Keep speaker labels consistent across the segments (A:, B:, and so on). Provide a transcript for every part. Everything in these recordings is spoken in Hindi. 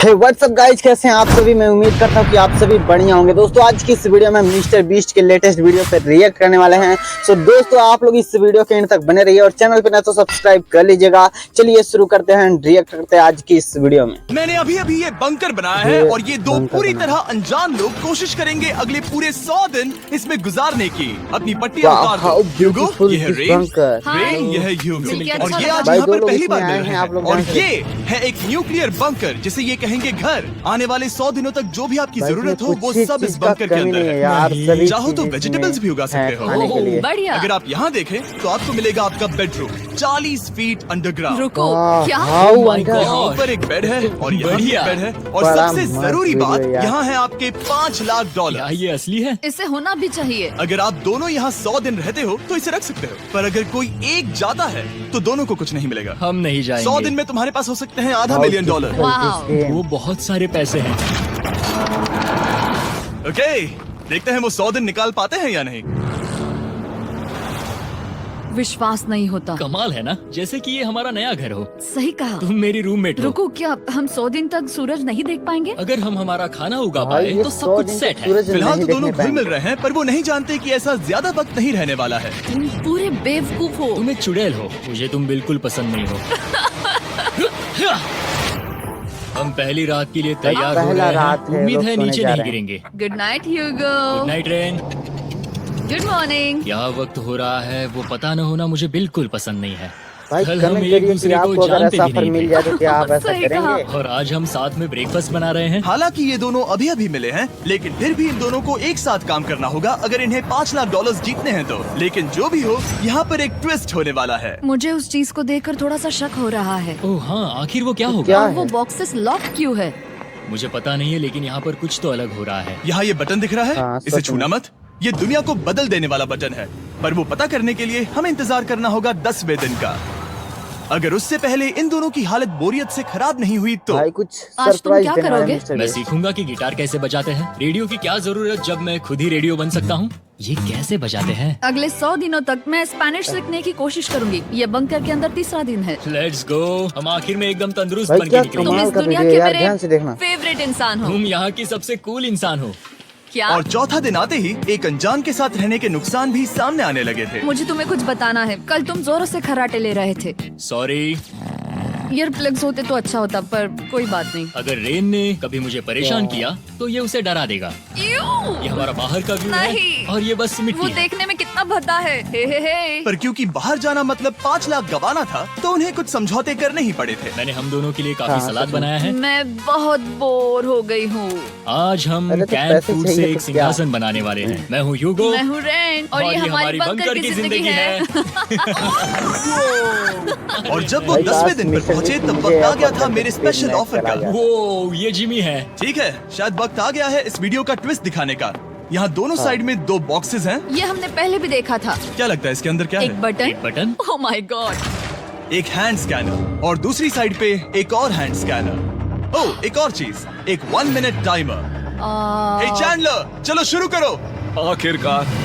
A: व्हाट्सअप गाइज, कैसे हैं आप सभी। मैं उम्मीद करता हूं कि आप सभी बढ़िया होंगे। दोस्तों आज की इस वीडियो में मिस्टर बीस्ट के लेटेस्ट वीडियो पर रिएक्ट करने वाले हैं। सो दोस्तों आप लोग इस वीडियो के एंड तक बने रहिए और चैनल पे ना तो सब्सक्राइब कर लीजिएगा। चलिए शुरू करते हैं, रिएक्ट करते हैं आज की इस वीडियो में।
B: मैंने अभी ये बंकर बनाया है और ये दो पूरी तरह अनजान लोग कोशिश करेंगे अगले पूरे 100 दिन इसमें गुजारने की। अपनी पट्टियां उतार दो। ह्यूगो, ये है रेन, ये है ह्यूगो और ये आज यहाँ पर पहली बार मिल रहे हैं। और ये है एक न्यूक्लियर बंकर जिसे ये कहेंगे घर। आने वाले 100 दिनों तक जो भी आपकी जरूरत हो वो सब इस बंकर के अंदर है। चाहो तो वेजिटेबल्स भी उगा सकते हो।
C: बढ़िया।
B: अगर आप यहाँ देखें तो आपको मिलेगा आपका बेडरूम 40 फीट अंडरग्राउंड।
C: रुको, क्या?
B: ऊपर एक बेड है और यहाँ भी एक बेड है और सबसे जरूरी बात यहाँ है आपके $5 लाख।
D: ये असली है?
C: इसे होना भी चाहिए।
B: अगर आप दोनों यहाँ 100 दिन रहते हो तो इसे रख सकते हो, पर अगर कोई एक जाता है तो दोनों को कुछ नहीं मिलेगा।
D: हम नहीं जाएंगे।
B: 100 दिन में तुम्हारे पास हो सकते हैं $500 मिलियन।
D: वो बहुत सारे पैसे हैं।
B: ओके, देखते हैं वो 100 दिन निकाल पाते हैं या नहीं।
C: विश्वास नहीं होता।
D: कमाल है ना, जैसे कि ये हमारा नया घर हो।
C: सही कहा।
D: तुम मेरी रूममेट हो।
C: रुको, क्या हम 100 दिन तक सूरज नहीं देख पाएंगे?
D: अगर हम हमारा खाना उगा पाए तो सब कुछ सेट है।
B: फिलहाल तो दोनों घुल मिल रहे हैं, पर वो नहीं जानते कि ऐसा ज्यादा वक्त नहीं रहने वाला है।
C: तुम पूरे बेवकूफ हो।
D: तुम एक चुड़ैल हो, मुझे तुम बिल्कुल पसंद नहीं हो। हम पहली रात के लिए तैयार हो रहे हैं। उम्मीद है नीचे नहीं गिरेंगे।
C: Good night Hugo.
D: Good night Rain.
C: Good morning.
D: क्या वक्त हो रहा है वो पता न होना मुझे बिल्कुल पसंद नहीं है।
A: भाई
D: कल
A: कमेंट
D: हम एक
A: करिए कि
D: दूसरे को
A: आपको अगर
D: जानते
A: ऐसा
D: भी
A: ऑफर
D: नहीं
A: मिल
D: थे।
A: जाए तो क्या आप ऐसा
C: सही कहा।
A: करेंगे।
D: और आज हम साथ में ब्रेकफास्ट बना रहे हैं।
B: हालांकि ये दोनों अभी मिले हैं, लेकिन फिर भी इन दोनों को एक साथ काम करना होगा अगर इन्हें $5 लाख जीतने हैं तो। लेकिन जो भी हो, यहाँ पर एक ट्विस्ट होने वाला है।
C: मुझे उस चीज को देखकर थोड़ा सा शक हो रहा है।
D: ओह हाँ, आखिर वो क्या होगा?
A: क्या
C: और वो
A: है?
C: बॉक्सेस लॉक क्यों है?
D: मुझे पता नहीं है, लेकिन यहाँ पर कुछ तो अलग हो रहा है।
B: यहाँ ये बटन दिख रहा है,
A: हाँ,
B: इसे
A: सच
B: छूना
A: में।
B: मत। ये दुनिया को बदल देने वाला बटन है, पर वो पता करने के लिए हमें इंतजार करना होगा 10वें दिन का। अगर उससे पहले इन दोनों की हालत बोरियत से खराब नहीं हुई तो
A: भाई कुछ
C: आज तुम
A: सरप्राइज
C: क्या
A: देने वाले
C: करोगे?
A: मिस्टर
D: मैं
A: बीस्ट।
D: सीखूंगा कि गिटार कैसे बजाते हैं। रेडियो की क्या जरूरत जब मैं खुद ही रेडियो बन सकता हूँ। ये कैसे बजाते हैं?
C: अगले 100 दिनों तक मैं स्पेनिश सीखने की कोशिश करूंगी। ये बंकर के अंदर तीसरा दिन है।
D: Let's go. हम आखिर में एकदम तंदुरुस्त
A: भाई
D: बन के
A: क्या
D: निकलेंगे।
C: तुम
A: कमाल
C: इस
A: का
C: दुनिया
A: वीडियो
C: के
A: यार, ध्यान से देखना।
C: मेरे फेवरेट इंसान हो।
D: तुम यहाँ की सबसे कूल इंसान हो।
C: क्या?
B: और चौथा दिन आते ही एक अनजान के साथ रहने के नुकसान भी सामने आने लगे थे।
C: मुझे तुम्हें कुछ बताना है। कल तुम जोरों से खर्राटे ले रहे थे।
D: सॉरी।
C: ईयर प्लग्स होते तो अच्छा होता, पर कोई बात नहीं।
D: अगर रेन ने कभी मुझे परेशान किया तो ये उसे डरा देगा। ये हमारा बाहर का व्यू है
C: नहीं।
D: और ये बस
C: वो
D: मिट्टी है।
C: देखने में कितना भद्दा है। हे।
B: पर क्योंकि बाहर जाना मतलब 5 लाख गवाना था, तो उन्हें कुछ समझौते करने ही पड़े थे।
D: मैंने हम दोनों के लिए काफी
A: हाँ,
D: सलाद
A: सच में।
D: बनाया है।
C: मैं बहुत बोर हो गई हूँ।
D: आज हम
A: अरे तो
D: कैन
A: पैसे
D: फूड
A: चाहिए
D: से
A: तो
D: एक
A: क्या?
D: सिंहासन बनाने वाले हैं। मैं हूँ ह्यूगो
C: मैं हूँ रेन और ये हमारी बंकर की जिंदगी है।
B: और जब वो
A: भाई,
B: 10वें दिन पर
A: मिस्टर
B: पहुंचे
A: बीस्ट
B: तब
A: मुझे
B: वक्त आ गया था
A: अब
B: मेरे
A: तक
B: स्पेशल
A: मैच
B: ऑफर
A: चला
B: का।
A: गया।
D: वो ये जिमी है।
B: ठीक है, शायद वक्त आ गया है इस वीडियो का ट्विस्ट दिखाने का। यहाँ दोनों साइड में 2 बॉक्सेस हैं।
C: ये हमने पहले भी देखा था।
B: क्या लगता है इसके अंदर क्या
C: एक
B: है?
C: Button.
D: Button.
C: Oh my God.
B: एक हैंड स्कैनर और दूसरी साइड पे एक और हैंड स्कैनर। ओह, एक और चीज, एक 1 मिनट टाइमर। हे चैंडलर, चलो शुरू करो।
D: आखिरकार।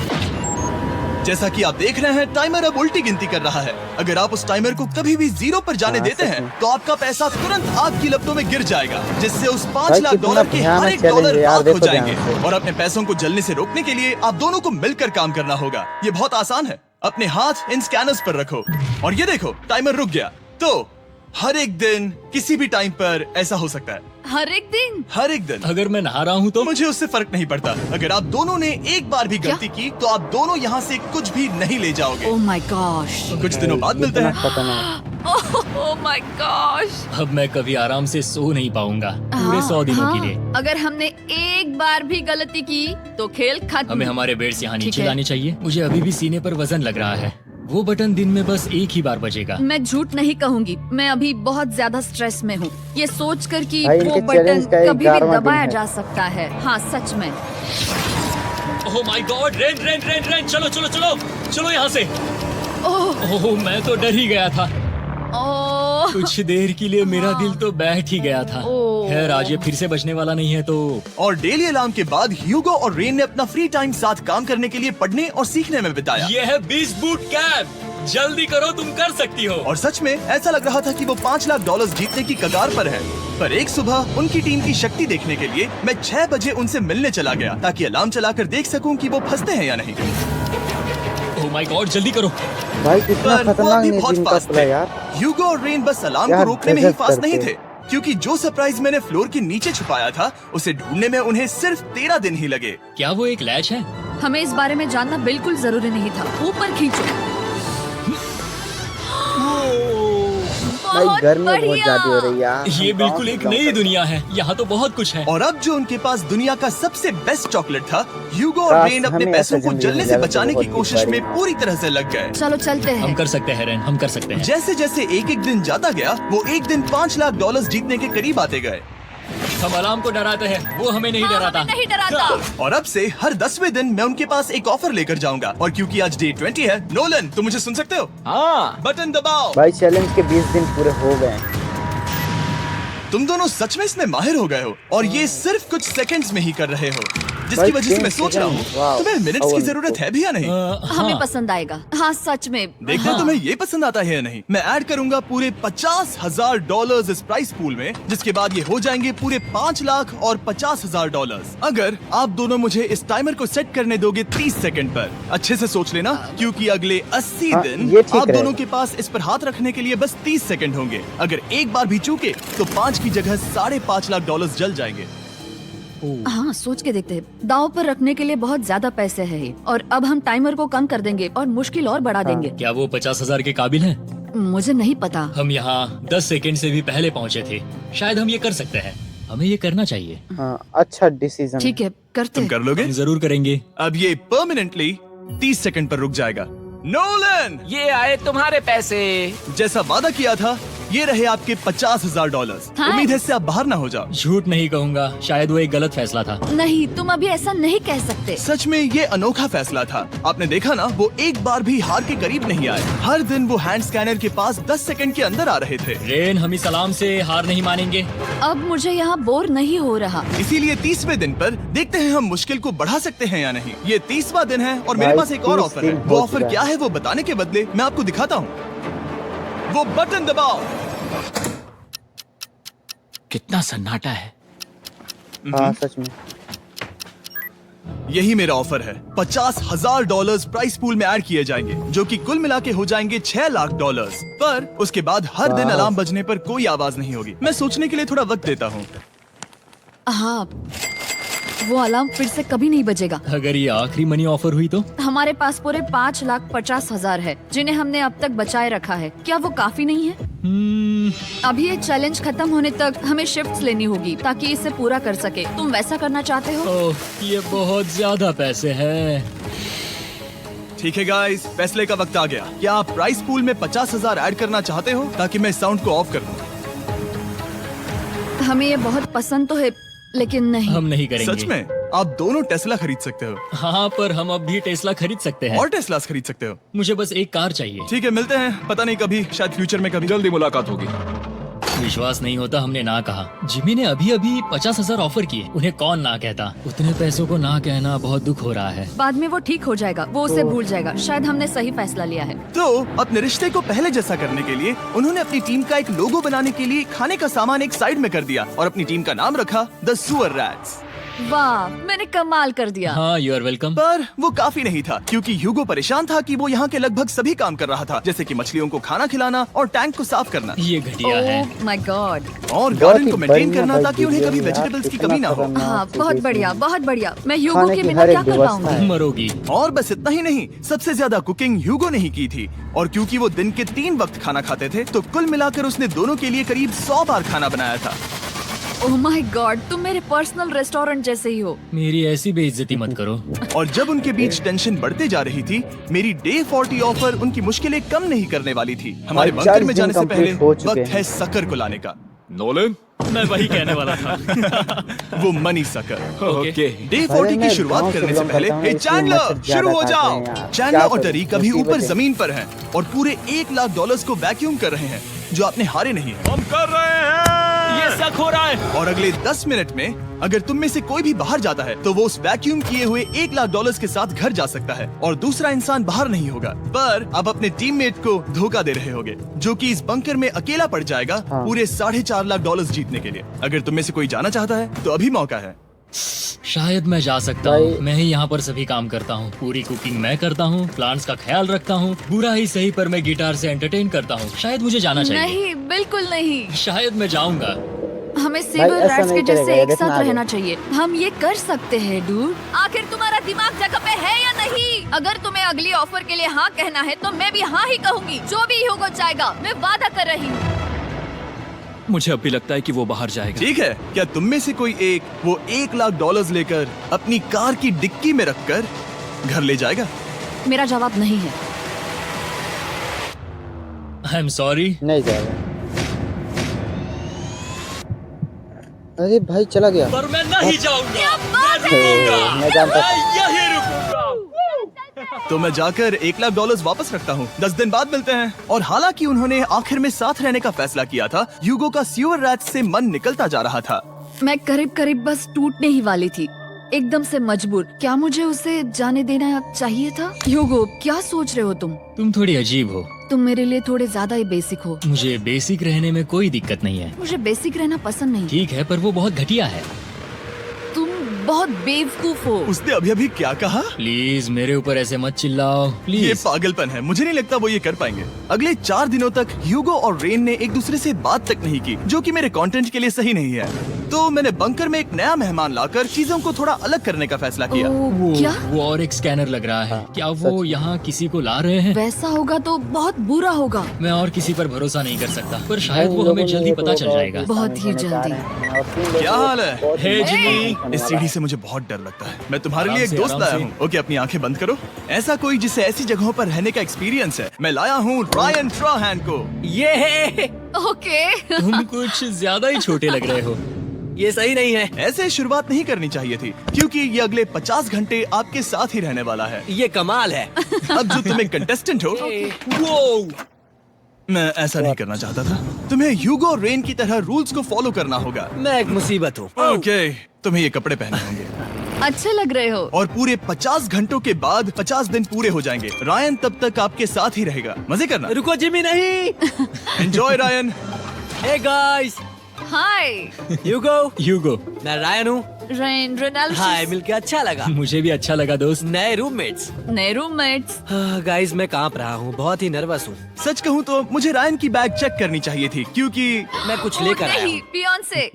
B: जैसा कि आप देख रहे हैं, टाइमर अब उल्टी गिनती कर रहा है। अगर आप उस टाइमर को कभी भी 0 पर जाने
A: हाँ,
B: देते
A: सच
B: हैं
A: में।
B: तो आपका पैसा तुरंत आग की लपटों में गिर जाएगा, जिससे उस $5
A: भाई,
B: लाख
A: कितना
B: के
A: भयानक
B: हर एक
A: challenge
B: डॉलर
A: है यार,
B: आग हो
A: देखो
B: जाएंगे।
A: ध्यान से।
B: और अपने पैसों को जलने से रोकने के लिए आप दोनों को मिलकर काम करना होगा। ये बहुत आसान है। अपने हाथ इन स्कैनर्स पर रखो और ये देखो, टाइमर रुक गया। तो हर एक दिन किसी भी टाइम पर ऐसा हो सकता है।
C: हर एक दिन।
B: हर एक दिन।
D: अगर मैं नहा रहा हूँ तो
B: मुझे उससे फर्क नहीं पड़ता। अगर आप दोनों ने एक बार भी गलती की तो आप दोनों यहाँ से कुछ भी नहीं ले जाओगे।
C: Oh my gosh.
B: कुछ दिनों बाद मिलते हैं।
A: पता नहीं।
C: Oh my gosh.
D: अब मैं कभी आराम से सो नहीं पाऊंगा पूरे 100 दिनों के लिए।
C: अगर हमने एक बार भी गलती की तो खेल खत्म।
D: हमें हमारे बेड्स यहाँ
C: ठीक
D: नीचे
C: है।
D: लाने चाहिए। मुझे अभी भी सीने पर वजन लग रहा है। वो बटन दिन में बस एक ही बार बजेगा।
C: मैं झूठ नहीं कहूंगी, मैं अभी बहुत ज्यादा स्ट्रेस में हूँ। ये सोच कर कि
A: भाई,
C: वो
A: इनके
C: बटन
A: challenge का
C: कभी भी
A: 11वां दिन
C: दबाया
A: है।
C: जा सकता है। हाँ सच में।
D: ओह my God, rain rain rain rain, चलो चलो चलो चलो यहाँ से। ओह मैं तो डर ही गया था।
C: ओह
D: कुछ देर के लिए मेरा दिल तो बैठ ही गया था।
C: ओह।
D: खैर आज ये फिर से बचने वाला नहीं है तो।
B: और डेली अलार्म के बाद ह्यूगो और रेन ने अपना फ्री टाइम साथ काम करने के लिए पढ़ने और सीखने में बिताया।
D: ये है बीस्ट बूट कैंप। जल्दी करो, तुम कर सकती हो।
B: और सच में ऐसा लग रहा था कि वो $5 लाख जीतने की कगार पर है। पर एक सुबह उनकी टीम की शक्ति देखने के लिए मैं 6 बजे उनसे मिलने चला गया ताकि अलार्म चलाकर देख सकूं कि वो फंसते हैं या नहीं।
D: ओह माय गॉड, जल्दी करो।
A: भाई कितना
B: पर वो
A: खतरनाक
B: अभी
A: नहीं
B: बहुत
A: जिम का
B: फास्ट
A: प्ले
B: थे।
A: यार।
B: ह्यूगो और रेन बस अलार्म को
A: यार,
B: रोकने में ही
A: गजब
B: फास्ट नहीं
A: करते।
B: थे, क्योंकि जो सरप्राइज मैंने फ्लोर के नीचे छुपाया था उसे ढूंढने में उन्हें सिर्फ 13 दिन ही लगे।
D: क्या वो एक लैच है?
C: हमें इस बारे में जानना बिल्कुल जरूरी नहीं था। ऊपर खींचो।
A: भाई
C: बहुत
A: गर्मी बहुत
C: बढ़िया।
A: ज्यादा हो रही है यार।
D: ये बिल्कुल एक नई दुनिया है, यहाँ तो बहुत कुछ है।
B: और अब जो उनके पास दुनिया का सबसे बेस्ट चॉकलेट था, ह्यूगो और
A: काश
B: रेन अपने
A: हमें
B: पैसों
A: ऐसा
B: को
A: जिंदगी
B: जलने
A: मिल
B: से
A: जाए तो
B: बचाने की
A: बहुत
B: कोशिश में
A: बढ़िया।
B: पूरी तरह से लग गए।
C: चलो चलते
D: हम
C: हैं।
D: कर सकते हैं रेन, हम कर सकते हैं।
B: जैसे जैसे एक दिन जाता गया, वो एक दिन $5 लाख जीतने के करीब आते गए।
D: हम अलार्म को डराते हैं, वो हमें नहीं
C: हाँ,
D: डराता।
C: हमें नहीं डराता।
B: और अब से हर 10वें दिन मैं उनके पास एक ऑफर लेकर जाऊंगा। और क्योंकि आज डे 20 है, नोलन तुम मुझे सुन सकते हो?
D: हाँ।
B: बटन दबाओ।
A: भाई चैलेंज के 20 दिन पूरे हो गए।
B: तुम दोनों सच में इसमें माहिर हो गए हो और ये सिर्फ कुछ सेकंड्स में ही कर रहे हो, जिसकी
A: भाई,
B: वजह से मैं
A: 10
B: सोच रहा हूँ
A: सेकंड, वाह।
B: तुम्हें मिनट्स की जरूरत है भी या नहीं?
C: हमें पसंद आएगा। हाँ सच में।
B: देखते हैं तुम्हें ये पसंद आता है या नहीं। मैं ऐड करूंगा पूरे $50,000 इस प्राइस पूल में, जिसके बाद ये हो जाएंगे पूरे $5 लाख और $50,000 अगर आप दोनों मुझे इस टाइमर को सेट करने दोगे 30 सेकंड पर। अच्छे से सोच लेना, क्योंकि अगले 80
A: हाँ,
B: दिन
A: ये ठीक
B: आप दोनों
A: रहेगा।
B: के पास इस पर हाथ रखने के लिए बस 30 सेकंड होंगे। अगर एक बार भी चूके तो 5 की जगह $5.5 लाख जल जाएंगे।
C: हाँ सोच के देखते हैं। दांव पर रखने के लिए बहुत ज्यादा पैसे है ये। और अब हम टाइमर को कम कर देंगे और मुश्किल और बढ़ा देंगे।
D: क्या वो 50,000 के काबिल हैं?
C: मुझे नहीं पता।
D: हम यहाँ 10 सेकंड से भी पहले पहुँचे थे। शायद हम ये कर सकते हैं, हमें ये करना चाहिए।
A: हाँ, अच्छा डिसीजन।
C: ठीक है करते
B: तुम
C: हैं।
B: कर लोगे?
D: हम जरूर करेंगे।
B: अब ये परमानेंटली 30 सेकंड पर रुक जाएगा। नोलन,
E: ये आए तुम्हारे पैसे।
B: जैसा वादा किया था, ये रहे आपके $50,000।
C: हाँ।
B: उम्मीद है इससे आप बाहर ना हो जाओ।
D: झूठ नहीं कहूँगा, शायद वो एक गलत फैसला था।
C: नहीं तुम अभी ऐसा नहीं कह सकते।
B: सच में ये अनोखा फैसला था। आपने देखा ना, वो एक बार भी हार के करीब नहीं आए। हर दिन वो हैंड स्कैनर के पास 10 सेकंड के अंदर आ रहे थे।
D: रेन, हम इस अलार्म से हार नहीं मानेंगे।
C: अब मुझे यहाँ बोर नहीं हो रहा।
B: इसीलिए 30वें दिन पर देखते हैं हम मुश्किल को बढ़ा सकते हैं या नहीं। ये 30वां दिन है और मेरे
A: भाई,
B: पास एक और
A: 30
B: ऑफर है।
A: दिन
B: वो
A: हो
B: ऑफर
A: चुका
B: क्या
A: है।
B: है वो बताने के बदले मैं आपको दिखाता हूँ। वो बटन दबाओ।
E: कितना सन्नाटा है।
A: हाँ सच में।
B: यही मेरा ऑफर है। $50,000 प्राइस पूल में ऐड किए जाएंगे, जो कि कुल मिला के हो जाएंगे $6 लाख। पर उसके बाद हर दिन
A: वाह।
B: अलार्म बजने पर कोई आवाज नहीं होगी। मैं सोचने के लिए थोड़ा वक्त देता हूँ।
C: हाँ वो अलार्म फिर से कभी नहीं बजेगा।
D: अगर ये आखिरी मनी ऑफर हुई तो?
C: हमारे पास पूरे 5,50,000 है, जिन्हें हमने अब तक बचाए रखा है। क्या वो काफी नहीं है? अभी ये चैलेंज खत्म होने तक हमें शिफ्ट्स लेनी होगी ताकि इसे पूरा कर सके। तुम वैसा करना चाहते हो?
D: ओह, ये बहुत ज्यादा पैसे हैं।
B: ठीक है गाइस, फैसले का वक्त आ गया। क्या आप प्राइस पूल में 50,000 ऐड करना चाहते हो ताकि मैं साउंड को ऑफ कर दूं?
C: हमें ये बहुत पसंद तो है, लेकिन नहीं।
D: हम नहीं करेंगे।
B: सच में? आप दोनों टेस्ला खरीद सकते हो
D: हाँ, पर हम अब भी टेस्ला खरीद सकते हैं।
B: और टेस्लास खरीद सकते हो।
D: मुझे बस एक कार चाहिए।
B: ठीक है, मिलते हैं। पता नहीं कभी, शायद फ्यूचर में कभी।
E: जल्दी मुलाकात होगी।
D: विश्वास नहीं होता हमने ना कहा। जिमी ने अभी अभी 50,000 ऑफर किए, उन्हें कौन ना कहता। उतने पैसों को ना कहना बहुत दुख हो रहा है।
C: बाद में वो ठीक हो जाएगा, वो उसे भूल जाएगा। शायद हमने सही फैसला लिया है।
B: तो अपने रिश्ते को पहले जैसा करने के लिए उन्होंने अपनी टीम का एक लोगो बनाने के लिए खाने का सामान एक साइड में कर दिया और अपनी टीम का नाम रखा द सुअर रैट्स।
C: वाह, मैंने कमाल कर दिया।
D: हाँ, यू आर वेलकम।
B: पर वो काफी नहीं था, क्योंकि ह्यूगो परेशान था कि वो यहाँ के लगभग सभी काम कर रहा था, जैसे कि मछलियों को खाना खिलाना और टैंक को साफ करना
D: ये घटिया है।
C: ओह माय गॉड।
B: और
A: बहुत
B: गार्डन
A: ही
B: को मेंटेन
A: बढ़िया
B: करना
A: भाई
B: ताकि उन्हें कभी
A: वीडियो यार,
B: वेजिटेबल्स की
A: कितना
B: कमी ना हो।
A: खतरनाक
C: हाँ बहुत
A: चीज़
C: बढ़िया,
A: है।
C: बहुत बढ़िया। मैं ह्यूगो
A: खाने
C: के
A: की
C: बिना
A: हर
C: क्या
A: एक
C: कर
A: व्यवस्था
C: पाऊंगी?
A: है।
D: मरोगी।
B: और बस इतना ही नहीं, सबसे ज्यादा कुकिंग ह्यूगो ने ही की थी। और क्योंकि वो दिन के 3 वक्त खाना खाते थे, तो कुल मिलाकर उसने दोनों के लिए करीब 100 बार खाना बनाया था।
C: ओह माय गॉड, तुम मेरे पर्सनल रेस्टोरेंट जैसे ही हो।
D: मेरी ऐसी बेइज्जती मत करो।
B: और जब उनके बीच टेंशन बढ़ते जा रही थी, मेरी डे 40 ऑफर उनकी मुश्किलें कम नहीं करने वाली थी। हमारे
A: भाई,
B: बंकर
A: 40
B: में
A: दिन
B: जाने से पहले
A: complete हो चुके
B: वक्त
A: हैं।
B: है सकर को लाने का।
E: नोलन।
D: मैं वही कहने वाला था।
B: वो मनी सकर।
E: ओके।
B: डे
A: भाई,
B: 40
A: मैं
B: की शुरुआत
A: गाँव से
B: करने से
A: belong
B: पहले,
A: करता हूँ,
B: हे
A: इसलिए
B: चैंडलर,
A: मच्छर
B: शुरू हो
A: ज्यादा
B: जाओ।
A: खाते हैं यार।
B: चैंडलर
A: क्या
B: और
A: करूं?
B: टरीक अभी ऊपर
A: मुसीबत है।
B: जमीन पर हैं और पूरे $1 लाख को वैक्यूम कर रहे हैं, जो आपने हारे नहीं है।
E: हम कर रहे हैं।
C: ये
E: पैसा खो रहा है।
B: और अगले 10 मिनट में अगर तुम में से कोई भी बाहर जाता है तो वो उस वैक्यूम किए हुए $1,00,000 के साथ घर जा सकता है और दूसरा इंसान बाहर नहीं होगा। पर आप अपने टीममेट को धोखा दे रहे होगे, जो कि इस बंकर में अकेला पड़ जाएगा पूरे $4.5 लाख जीतने के लिए। अगर तुम में से कोई जाना चाहता है तो अभी मौका है।
D: शायद मैं जा सकता हूँ। मैं ही यहाँ पर सभी काम करता हूँ। पूरी कुकिंग मैं करता हूँ, प्लांट्स का ख्याल रखता हूँ। बुरा ही सही पर मैं गिटार से एंटरटेन करता हूँ। शायद मुझे जाना चाहिए।
C: नहीं, बिल्कुल नहीं।
D: शायद मैं जाऊंगा।
C: हमें सिविल
A: ऐसा
C: राइट्स
A: नहीं
C: के जैसे
A: करेगा,
C: एक
A: देखना
C: साथ
A: आगे।
C: रहना चाहिए। हम ये कर सकते हैं डूड। आखिर तुम्हारा दिमाग जगह पे है या नहीं? अगर तुम्हें अगली ऑफर के लिए हाँ कहना है तो मैं भी हाँ ही कहूँगी। जो भी होगा जाएगा, मैं वादा कर रही हूँ।
E: मुझे अब भी लगता है कि वो बाहर जाएगा।
B: ठीक है, क्या तुम में से कोई एक वो $1,00,000 लेकर अपनी कार की डिक्की में रखकर घर ले जाएगा?
C: मेरा जवाब नहीं है।
D: I am sorry.
A: नहीं जाएगा। अरे भाई चला गया।
D: पर मैं नहीं जाऊंगा।
A: मैं जानता था।
D: यही रुकूंगा।
B: तो मैं जाकर $1,00,000 वापस रखता हूँ। 10 दिन बाद मिलते हैं। और हालांकि उन्होंने आखिर में साथ रहने का फैसला किया था, ह्यूगो का सीवर रैट्स से मन निकलता जा रहा था।
C: मैं करीब करीब बस टूटने ही वाली थी, एकदम से मजबूर। क्या मुझे उसे जाने देना चाहिए था? ह्यूगो, क्या सोच रहे हो तुम?
D: तुम थोड़ी अजीब हो।
C: तुम मेरे लिए थोड़े ज्यादा ही बेसिक हो।
D: मुझे बेसिक रहने में कोई दिक्कत नहीं है।
C: मुझे बेसिक रहना पसंद नहीं।
D: ठीक है, पर वो बहुत घटिया है।
C: तुम बहुत बेवकूफ हो।
B: उसने अभी अभी क्या कहा?
D: प्लीज मेरे ऊपर ऐसे मत चिल्लाओ
B: ये
D: प्लीज।
B: पागलपन है। मुझे नहीं लगता वो ये कर पाएंगे। अगले 4 दिनों तक ह्यूगो और रेन ने एक दूसरे से बात तक नहीं की, जो कि मेरे कंटेंट के लिए सही नहीं है। तो मैंने बंकर में एक नया मेहमान लाकर चीजों को थोड़ा अलग करने का फैसला किया।
C: ओ, क्या?
D: वो और एक स्कैनर लग रहा है। क्या वो यहाँ किसी को ला रहे हैं?
C: वैसा होगा तो बहुत बुरा होगा।
D: मैं और किसी पर भरोसा नहीं कर सकता, पर शायद वो हमें जल्दी पता चल जाएगा।
C: बहुत ही जल्दी।
B: क्या हाल है?
D: हे जिमी।
B: इस सीढ़ी से मुझे बहुत डर लगता है। मैं तुम्हारे लिए एक
D: आराम से,
B: दोस्त
D: आराम
B: लाया
D: से।
B: हूँ। ओके, अपनी आंखें बंद करो। ऐसा कोई जिसे ऐसी जगहों पर रहने का एक्सपीरियंस है। मैं लाया हूँ रायन ट्राहैन को।
E: ये है।
C: ओके।
D: तुम कुछ ज्यादा ही छोटे लग रहे हो।
E: ये सही नहीं है।
B: ऐसे शुरुआत नहीं करनी चाहिए थी, क्योंकि ये अगले 50 घंटे आपके साथ ही रहने वाला है।
E: ये कमाल है।
B: अब जो तुम एक कंटेस्टेंट हो, वो मैं ऐसा नहीं करना चाहता था। तुम्हें ह्यूगो और रेन की तरह रूल्स को फॉलो करना होगा।
E: मैं एक मुसीबत हूँ।
B: ओके, तुम्हें ये कपड़े पहनने होंगे।
C: अच्छे लग रहे हो।
B: और पूरे 50 घंटों के बाद 50 दिन पूरे हो जाएंगे। रायन तब तक आपके साथ ही रहेगा। मजे करना।
E: रुको जिमी, नहीं।
B: Enjoy Ryan.
E: हे गाइस,
C: हाय
D: ह्यूगो।
E: मैं रायन हूँ।
C: Rain Reginald.
E: हाय, मिलके अच्छा लगा।
D: मुझे भी अच्छा लगा दोस्त।
E: नए रूममेट्स।
C: नए रूममेट्स।
E: गाइस, मैं कांप रहा हूँ, बहुत ही नर्वस हूँ।
B: सच कहूँ तो मुझे रायन की बैग चेक करनी चाहिए थी, क्योंकि
E: मैं कुछ लेकर आया
C: नहीं,
E: हूँ।
C: बियॉन्से।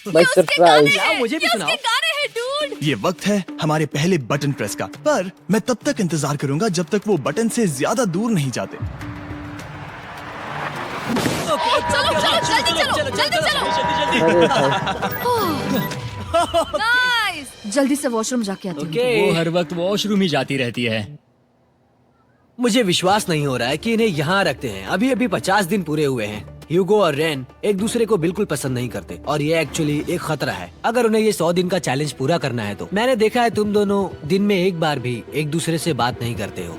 A: भाई सरप्राइज।
E: जाओ, मुझे भी सुनाओ।
C: गाने हैं डूड।
B: ये वक्त है हमारे पहले बटन प्रेस का। पर मैं तब तक इंतजार करूंगा जब तक वो बटन से ज्यादा दूर नहीं जाते।
C: चलो, जल्दी चलो। नाइस। जल्दी से वॉशरूम जाके आती हूँ।
D: वो हर वक्त वॉशरूम ही जाती रहती है।
E: मुझे विश्वास नहीं हो रहा है कि इन्हें यहाँ रखते हैं। अभी अभी 50 दिन पूरे हुए हैं। ह्यूगो और रेन एक दूसरे को बिल्कुल पसंद नहीं करते और ये एक्चुअली एक खतरा है। अगर उन्हें ये 100 दिन का चैलेंज पूरा करना है तो। मैंने देखा है तुम दोनों दिन में एक बार भी एक दूसरे से बात नहीं करते हो।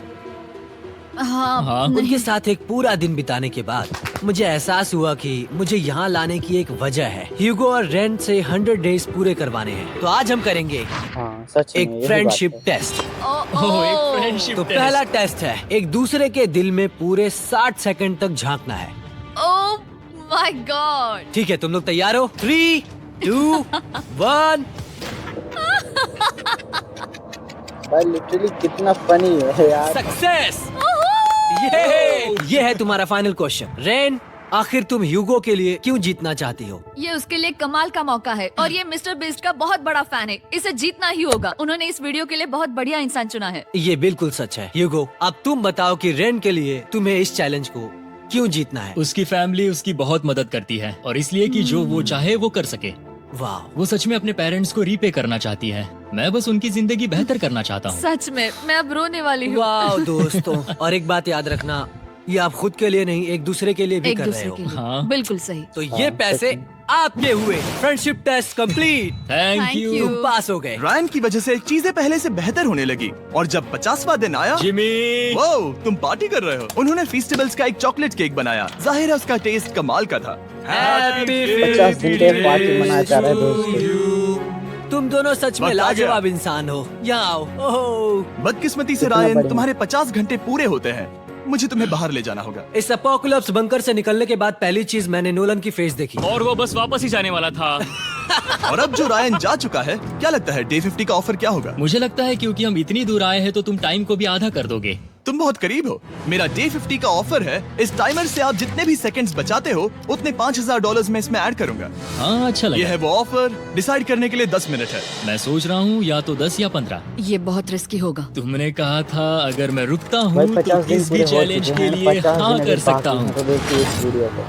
C: हाँ,
E: उनके साथ एक पूरा दिन बिताने के बाद मुझे एहसास हुआ कि मुझे यहाँ लाने की एक वजह है। ह्यूगो और रेन से 100 डेज पूरे करवाने हैं। तो आज हम करेंगे
A: हाँ, सच में,
E: एक
A: यही
E: फ्रेंडशिप
A: बात है।
E: टेस्ट।
D: एक फ्रेंडशिप
E: तो पहला टेस्ट है, एक दूसरे के दिल में पूरे 60 सेकंड तक झांकना है।
C: ओह माय गॉड।
E: ठीक है, तुम लोग तैयार हो? 3, 2, 1।
A: भाई लिटरली कितना फनी है यार।
E: सक्सेस। ये है तुम्हारा फाइनल क्वेश्चन। रेन, आखिर तुम ह्यूगो के लिए क्यों जीतना चाहती हो?
C: ये उसके लिए कमाल का मौका है और ये मिस्टर बीस्ट का बहुत बड़ा फैन है। इसे जीतना ही होगा। उन्होंने इस वीडियो के लिए बहुत बढ़िया इंसान चुना है।
E: ये बिल्कुल सच है। ह्यूगो, अब तुम बताओ कि रेन के लिए तुम्हें इस चैलेंज को क्यों जीतना है?
D: उसकी फैमिली उसकी बहुत मदद करती है और इसलिए कि जो वो चाहे वो कर सके।
E: वाह,
D: वो सच में अपने पेरेंट्स को रीपे करना चाहती है। मैं बस उनकी जिंदगी बेहतर करना चाहता हूँ।
C: सच में मैं अब रोने वाली हूँ।
E: वाह दोस्तों। और एक बात याद रखना, ये आप खुद के लिए नहीं, एक दूसरे के लिए भी
C: एक
E: कर रहे
C: दूसरे
E: हो।
C: के लिए।
D: हाँ।
C: बिल्कुल सही।
E: तो ये पैसे आपके हुए। Friendship test complete.
D: Thank
C: Thank
D: you
C: you।
E: तुम पास हो गए।
B: रायन की वजह से चीजें पहले से बेहतर होने लगी और जब 50वां दिन आया,
D: जिमी।
B: वो तुम पार्टी कर रहे हो। उन्होंने फेस्टिवल्स का एक चॉकलेट केक बनाया। जाहिर है उसका टेस्ट कमाल का था।
A: 50 दिन के पार्टी मनाया जा रहा है दोस्तों।
E: तुम दोनों सच में
B: वक्त आ गया।
E: लाजवाब इंसान हो। यहाँ आओ। ओह,
B: बदकिस्मती से
A: कितना
B: रायन
A: बढ़िया।
B: तुम्हारे 50 घंटे पूरे होते हैं। मुझे तुम्हें बाहर ले जाना होगा।
E: इस अपोकलिप्स बंकर से निकलने के बाद पहली चीज मैंने नोलन की फेस देखी।
D: और वो बस वापस ही जाने वाला था।
B: और अब जो रायन जा चुका है, क्या लगता है डे 50 का ऑफर क्या होगा?
D: मुझे लगता है क्योंकि हम इतनी दूर आए हैं तो तुम टाइम को भी आधा कर दोगे।
B: तुम बहुत करीब हो। मेरा डे 50 का ऑफर है, इस टाइमर से आप जितने भी सेकंड्स बचाते हो उतने $5000 में इसमें ऐड करूंगा।
D: हाँ अच्छा
B: ये
D: लगा।
B: है वो ऑफर। डिसाइड करने के लिए 10 मिनट है।
D: मैं सोच रहा हूँ या तो 10 या 15।
C: ये बहुत रिस्की होगा।
D: तुमने कहा था अगर मैं रुकता
A: भाई
D: हूँ
A: 50
D: तो
A: दिन
D: किस
A: पूरे
D: भी
A: हो
D: चैलेंज
A: चुके
D: के
A: हैं,
D: लिए
A: 50
D: हाँ
A: दिन
D: कर
A: अभी
D: सकता
A: बाकी
D: हूँ।
A: हैं, तो देखिए इस वीडियो को।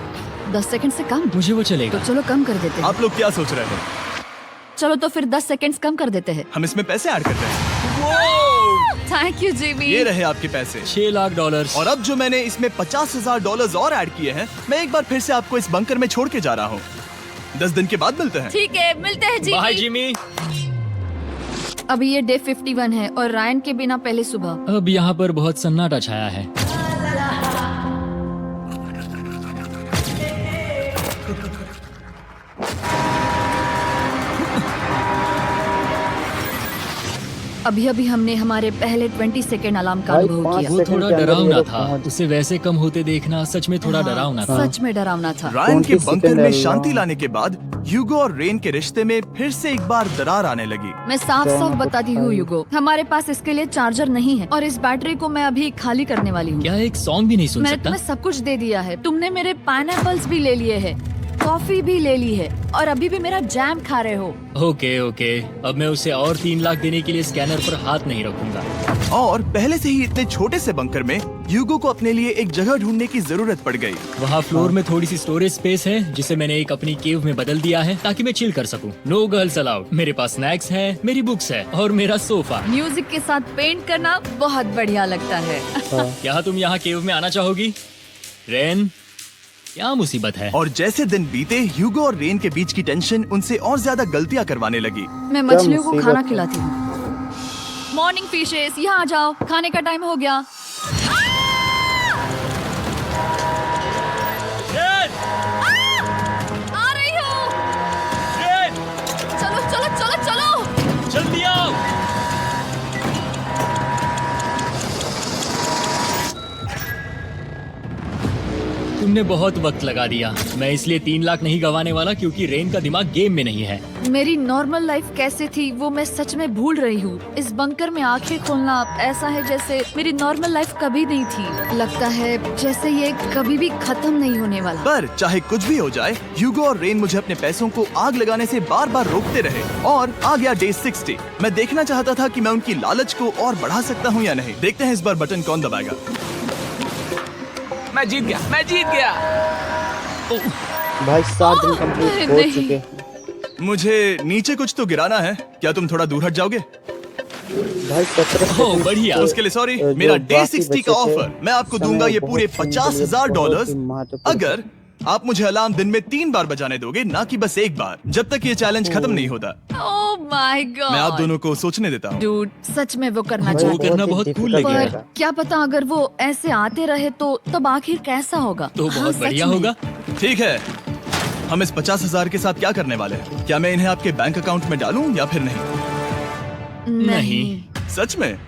C: 10 सेकंड से कम?
D: मुझे वो
C: तो
D: चलेगा।
C: चलो कम कर देते हैं।
B: आप लोग क्या सोच रहे हो?
C: चलो तो फिर 10 सेकंड्स कम कर देते हैं।
B: हम इसमें पैसे ऐड करते हैं।
C: Thank you Jimmy.
B: ये रहे आपके पैसे।
D: $6 लाख।
B: और अब जो मैंने इसमें $50,000 और ऐड किए हैं, मैं एक बार फिर से आपको इस बंकर में छोड़ के जा रहा हूँ। 10 दिन के बाद मिलते हैं।
C: ठीक है, मिलते हैं
D: बाय
C: जिमी।
D: जिमी।
C: अभी ये डे 51 है और रायन के बिना पहले सुबह।
D: अब यहाँ पर बहुत सन्नाटा छाया है।
C: अभी अभी हमने हमारे पहले 20 सेकंड अलार्म का
A: भाई,
C: अनुभव
A: 5
C: किया।
D: वो
A: सेकंड
D: थोड़ा
A: के अंदर ये
D: डरावना
A: लोग
D: था।
A: पहुंच-
D: उसे वैसे कम होते देखना सच में थोड़ा
C: हाँ,
D: डरावना था।
C: सच में डरावना था।
B: रायन के
A: 20
B: बंकर
A: सेकंड
B: में
A: है,
B: शांति
A: हाँ।
B: लाने के बाद ह्यूगो और रेन के रिश्ते में फिर से एक बार दरार आने लगी।
C: मैं साफ साफ
A: दोनों को
C: बताती हूँ
A: खाई।
C: युगो, हमारे पास इसके लिए चार्जर नहीं है और इस बैटरी को मैं अभी खाली करने वाली हूँ।
D: क्या एक सॉन्ग भी नहीं सुन
C: मैंने
D: सकता?
C: तुम्हें सब कुछ दे दिया है। तुमने मेरे पाइनएप्पल्स भी ले लिए हैं, कॉफी भी ले ली है और अभी भी मेरा जैम खा रहे हो।
D: ओके ओके, अब मैं उसे और 3 लाख देने के लिए स्कैनर पर हाथ नहीं रखूंगा।
B: और पहले से ही इतने छोटे से बंकर में ह्यूगो को अपने लिए एक जगह ढूंढने की जरूरत पड़ गई।
D: वहाँ फ्लोर में थोड़ी सी स्टोरेज स्पेस है जिसे मैंने एक अपनी केव में बदल दिया है ताकि मैं चिल कर सकूं। No girls allowed. मेरे पास स्नैक्स है, मेरी बुक्स है और मेरा सोफा।
C: म्यूजिक के साथ पेंट करना बहुत बढ़िया लगता है।
D: क्या तुम यहाँ केव में आना चाहोगी? रेन, क्या मुसीबत है?
B: और जैसे दिन बीते, ह्यूगो और रेन के बीच की टेंशन उनसे और ज्यादा गलतियां करवाने लगी।
C: मैं मछलियों को
A: मुसीबत
C: खाना
A: है।
C: खिलाती हूँ। मॉर्निंग फिशेस, यहाँ आ जाओ, खाने का टाइम हो गया।
D: रेन!
C: आ रही हूँ।
D: रेन!
C: चलो चलो चलो चलो।
D: जल्दी आओ! तुमने बहुत वक्त लगा दिया। मैं इसलिए 3 लाख नहीं गंवाने वाला क्योंकि रेन का दिमाग गेम में नहीं है।
C: मेरी नॉर्मल लाइफ कैसे थी वो मैं सच में भूल रही हूँ। इस बंकर में आंखें खोलना ऐसा है जैसे मेरी नॉर्मल लाइफ कभी नहीं थी। लगता है जैसे ये कभी भी खत्म नहीं होने वाला।
B: पर चाहे कुछ भी हो जाए, ह्यूगो और रेन मुझे अपने पैसों को आग लगाने से बार बार रोकते रहे। और आ गया डे 60। मैं देखना चाहता था कि मैं उनकी लालच को और बढ़ा सकता हूँ या नहीं। देखते हैं इस बार बटन कौन दबाएगा।
E: मैं जीत गया, मैं जीत गया।
A: भाई 7 दिन कंप्लीट हो
C: नहीं।
A: चुके हैं।
B: मुझे नीचे कुछ तो गिराना है। क्या तुम थोड़ा दूर हट जाओगे?
A: भाई 17
D: ओह बढ़िया।
B: उसके लिए सॉरी।
A: जो
B: मेरा डे
A: बाकी
B: 60 का
A: बचे थे,
B: ऑफर मैं आपको
A: समय
B: दूंगा ये
A: बहुत
B: पूरे
A: सुंदर,
B: $50,000
A: बहुत ही महत्वपूर्ण।
B: अगर आप मुझे अलार्म दिन में 3 बार बजाने दोगे, ना कि बस एक बार, जब तक ये चैलेंज खत्म नहीं होता।
C: ओह माय गॉड।
B: मैं आप दोनों को सोचने देता हूँ।
C: डूड, सच में वो करना
A: भाई,
D: वो
C: चाहती
D: करना
A: ही
D: बहुत cool
A: difficult
D: लगेगा।
C: पर
A: रहेगा।
C: क्या पता अगर वो ऐसे आते रहे तो तब आखिर कैसा होगा।
D: तो
C: हाँ,
D: बहुत
C: सच
D: बढ़िया
C: में।
D: होगा।
B: ठीक है, हम इस 50,000 के साथ क्या करने वाले हैं? क्या मैं इन्हें आपके बैंक अकाउंट में डालूं या फिर नहीं?
C: नहीं,
B: सच में?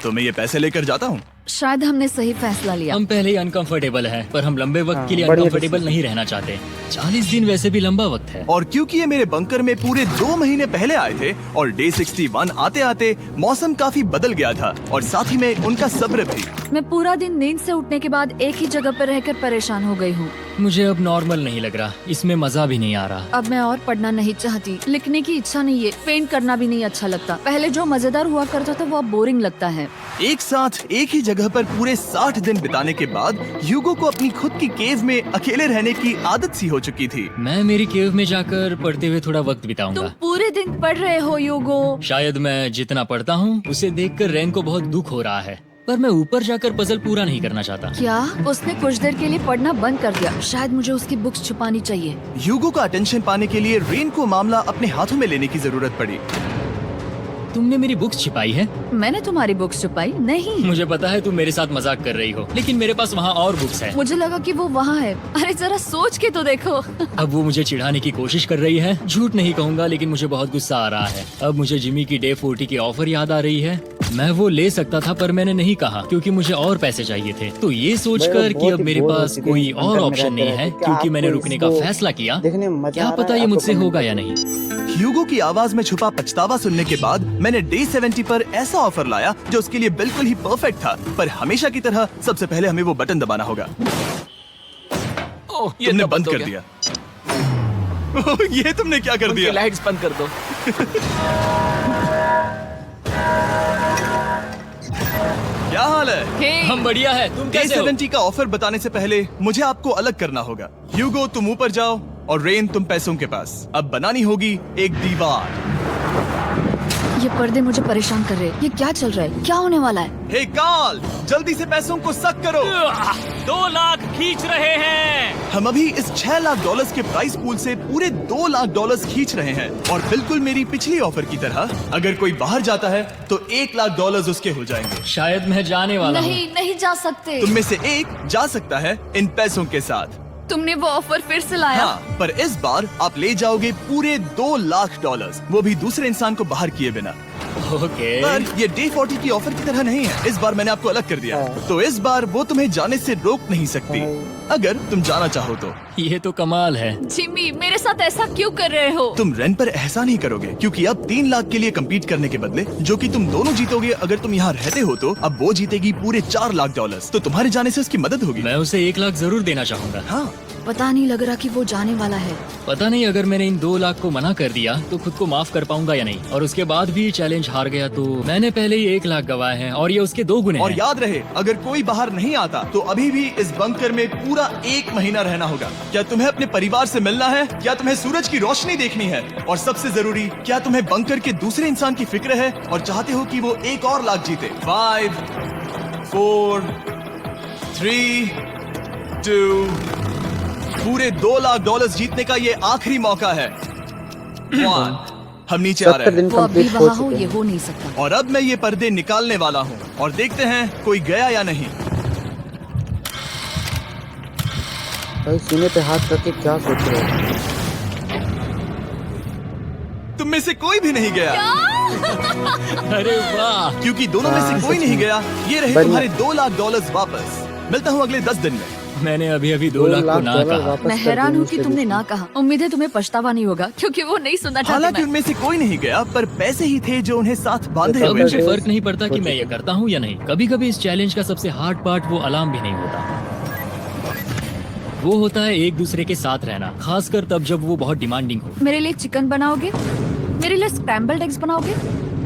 B: तो मैं ये पैसे लेकर जाता हूँ।
C: शायद हमने सही फैसला लिया।
D: हम पहले ही अनकंफर्टेबल हैं, पर हम लंबे वक्त के लिए
A: बढ़िया
D: अनकंफर्टेबल
A: decision।
D: नहीं रहना चाहते। 40 दिन वैसे भी लंबा वक्त है।
B: और क्योंकि ये मेरे बंकर में पूरे 2 महीने पहले आए थे और डे 61 आते आते मौसम काफी बदल गया था और साथ ही में उनका सब्र भी।
C: मैं पूरा दिन नींद से उठने के बाद एक ही जगह पर रहकर परेशान हो गई हूँ।
D: मुझे अब नॉर्मल नहीं लग रहा, इसमें मजा भी नहीं आ रहा।
C: अब मैं और पढ़ना नहीं चाहती, लिखने की इच्छा नहीं है, पेंट करना भी नहीं अच्छा लगता। पहले जो मजेदार हुआ करता था वो अब बोरिंग लगता है।
B: एक साथ एक ही जगह पर पूरे 60 दिन बिताने के बाद ह्यूगो को अपनी खुद की केव में अकेले रहने की आदत सी हो चुकी थी।
D: मैं मेरी केव में जाकर पढ़ते हुए थोड़ा वक्त
C: तुम
D: बिताऊंगा।
C: पूरे दिन पढ़ रहे हो युगो।
D: शायद मैं जितना पढ़ता हूँ उसे देखकर रेन को बहुत दुख हो रहा है, पर मैं ऊपर जाकर पजल पूरा नहीं करना चाहता।
C: क्या उसने कुछ देर के लिए पढ़ना बंद कर दिया? शायद मुझे उसकी बुक्स छुपानी चाहिए।
B: ह्यूगो का अटेंशन पाने के लिए रेन को मामला अपने हाथों में लेने की जरूरत पड़ी।
D: तुमने मेरी बुक्स छिपाई है?
C: मैंने तुम्हारी बुक्स छुपाई नहीं।
D: मुझे पता है तुम मेरे साथ मजाक कर रही हो, लेकिन मेरे पास वहाँ और बुक्स है।
C: मुझे लगा कि वो वहाँ है। अरे जरा सोच के तो देखो।
D: अब वो मुझे चिढ़ाने की कोशिश कर रही है। झूठ नहीं कहूँगा, लेकिन मुझे बहुत गुस्सा आ रहा है। अब मुझे जिमी की डे 40 की ऑफर याद आ रही है। मैं वो ले सकता था पर मैंने नहीं कहा क्योंकि मुझे और पैसे चाहिए थे। तो ये सोचकर कि अब मेरे पास कोई और ऑप्शन नहीं है क्योंकि मैंने रुकने का फैसला किया, क्या पता ये मुझसे होगा या नहीं।
B: ह्यूगो की आवाज में छुपा पछतावा सुनने के बाद मैंने डे 70 पर ऐसा ऑफर लाया जो उसके लिए बिल्कुल ही परफेक्ट था। पर हमेशा की तरह सबसे पहले हमें वो बटन दबाना होगा।
D: ओह,
B: तुमने बंद कर दिया। ओह, ये तुमने क्या कर दिया?
E: लाइट्स बंद कर दो।
B: क्या हाल है?
C: हे,
D: हम बढ़िया है, तुम
B: डे
D: कैसे हो?
B: 70 का ऑफर बताने से पहले मुझे आपको अलग करना होगा। ह्यूगो तुम ऊपर जाओ और रेन तुम पैसों के पास। अब बनानी होगी एक दीवार।
C: ये पर्दे मुझे परेशान कर रहे हैं। ये क्या चल रहा है? क्या होने वाला है?
B: हे कार्ल, जल्दी से पैसों को सक करो।
D: 2 लाख खींच रहे हैं।
B: हम अभी इस $6 लाख के प्राइस पूल से पूरे $2 लाख खींच रहे हैं और बिल्कुल मेरी पिछली ऑफर की तरह अगर कोई बाहर जाता है तो $1 लाख उसके हो जाएंगे।
D: शायद मैं जाने वाला हूँ।
C: नहीं जा सकते।
B: तुम में से एक जा सकता है इन पैसों के साथ।
C: तुमने वो ऑफर फिर से लाया?
B: हाँ, पर इस बार आप ले जाओगे पूरे $2 लाख, वो भी दूसरे इंसान को बाहर किए बिना।
D: ओके।
B: पर ये डे 40 की ऑफर की तरह नहीं है। इस बार मैंने आपको अलग कर दिया, तो इस बार वो तुम्हें जाने से रोक नहीं सकती अगर तुम जाना चाहो तो।
D: ये तो कमाल है।
C: जिमी, मेरे साथ ऐसा क्यों कर रहे हो?
B: तुम रेन पर एहसान ही करोगे क्योंकि अब 3 लाख के लिए कम्पीट करने के बदले जो कि तुम दोनों जीतोगे अगर तुम यहाँ रहते हो, तो अब वो जीतेगी पूरे $4 लाख। तो तुम्हारे जाने से उसकी मदद होगी।
D: मैं उसे 1 लाख जरूर देना चाहूँगा।
B: हाँ,
C: पता नहीं लग रहा कि वो जाने वाला है।
D: पता नहीं अगर मैंने इन 2 लाख को मना कर दिया तो खुद को माफ कर पाऊंगा या नहीं, और उसके बाद भी चैलेंज हार गया तो मैंने पहले ही 1 लाख गवाए हैं और ये उसके 2 गुने
B: और
D: हैं।
B: याद रहे, अगर कोई बाहर नहीं आता तो अभी भी इस बंकर में पूरा 1 महीना रहना होगा। क्या तुम्हें अपने परिवार से मिलना है? क्या तुम्हें सूरज की रोशनी देखनी है? और सबसे जरूरी, क्या तुम्हें बंकर के दूसरे इंसान की फिक्र है और चाहते हो कि वो 1 और लाख जीते? 5, 4, 3, 2, पूरे $2 लाख जीतने का ये आखिरी मौका है। 1, हम नीचे आ रहे
A: 70
B: हैं
A: दिन
C: वो अभी
A: कंप्लीट हो
C: वहाँ हो,
A: चुके
C: ये
A: हैं।
C: हो नहीं सकता।
B: और अब मैं ये पर्दे निकालने वाला हूँ और देखते हैं कोई गया या नहीं।
A: भाई सीने पे हाथ रख के क्या सोच रहे हो?
B: तुम में से कोई भी नहीं गया
D: अरे वाह।
B: क्योंकि दोनों में से कोई नहीं गया। ये रहे
A: बढ़िया।
B: तुम्हारे $2 लाख वापस। मिलता हूँ अगले 10 दिन में।
D: मैंने अभी 2 लाख को ना कहा।
C: मैं हैरान हूँ कि तुमने ना कहा। उम्मीद है तुम्हें पछतावा नहीं होगा क्योंकि वो नहीं सुनना
B: हालांकि
C: चाहती मैं।
B: उनमें से कोई नहीं गया, पर पैसे ही थे जो उन्हें साथ बांधे
D: अब
B: हुए
D: मुझे
B: थे।
D: फर्क नहीं पड़ता कि मैं ये करता हूँ या नहीं। कभी कभी इस चैलेंज का सबसे हार्ड पार्ट वो अलार्म भी नहीं होता, वो होता है एक दूसरे के साथ रहना, खासकर तब जब वो बहुत डिमांडिंग हो।
C: मेरे लिए चिकन बनाओगे? मेरे लिए स्क्रैम्बल्ड एग्स बनाओगे?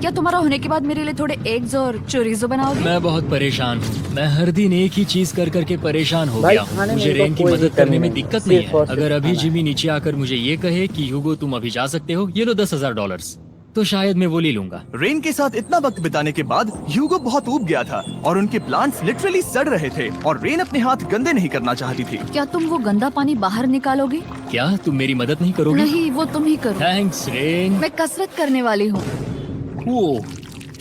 C: क्या तुम्हारा होने के बाद मेरे लिए थोड़े एग्स और चोरिजो बनाओगे?
D: मैं बहुत परेशान हूँ। मैं हर दिन एक ही चीज कर करके परेशान हो
A: भाई,
D: गया हूँ।
A: खाने में
D: मुझे
A: इनको
D: रेन की
A: कोई
D: मदद
A: दिक्कत
D: करने में
A: नहीं है।
D: दिक्कत नहीं
A: सिर्फ और
D: है।
A: सिर्फ
D: अगर अभी
A: खाना है।
D: जिमी नीचे आकर मुझे ये कहे कि ह्यूगो तुम अभी जा सकते हो, ये लो $10,000, तो शायद मैं वो ले लूंगा।
B: रेन के साथ इतना वक्त बिताने के बाद ह्यूगो बहुत ऊब गया था और उनके प्लांट्स लिटरली सड़ रहे थे और रेन अपने हाथ गंदे नहीं करना चाहती थी।
C: क्या तुम वो गंदा पानी बाहर निकालोगे?
D: क्या तुम मेरी मदद नहीं करोगी?
C: नहीं, वो तुम ही करो।
D: Thanks rain.
C: मैं कसरत करने वाली हूँ।
D: वो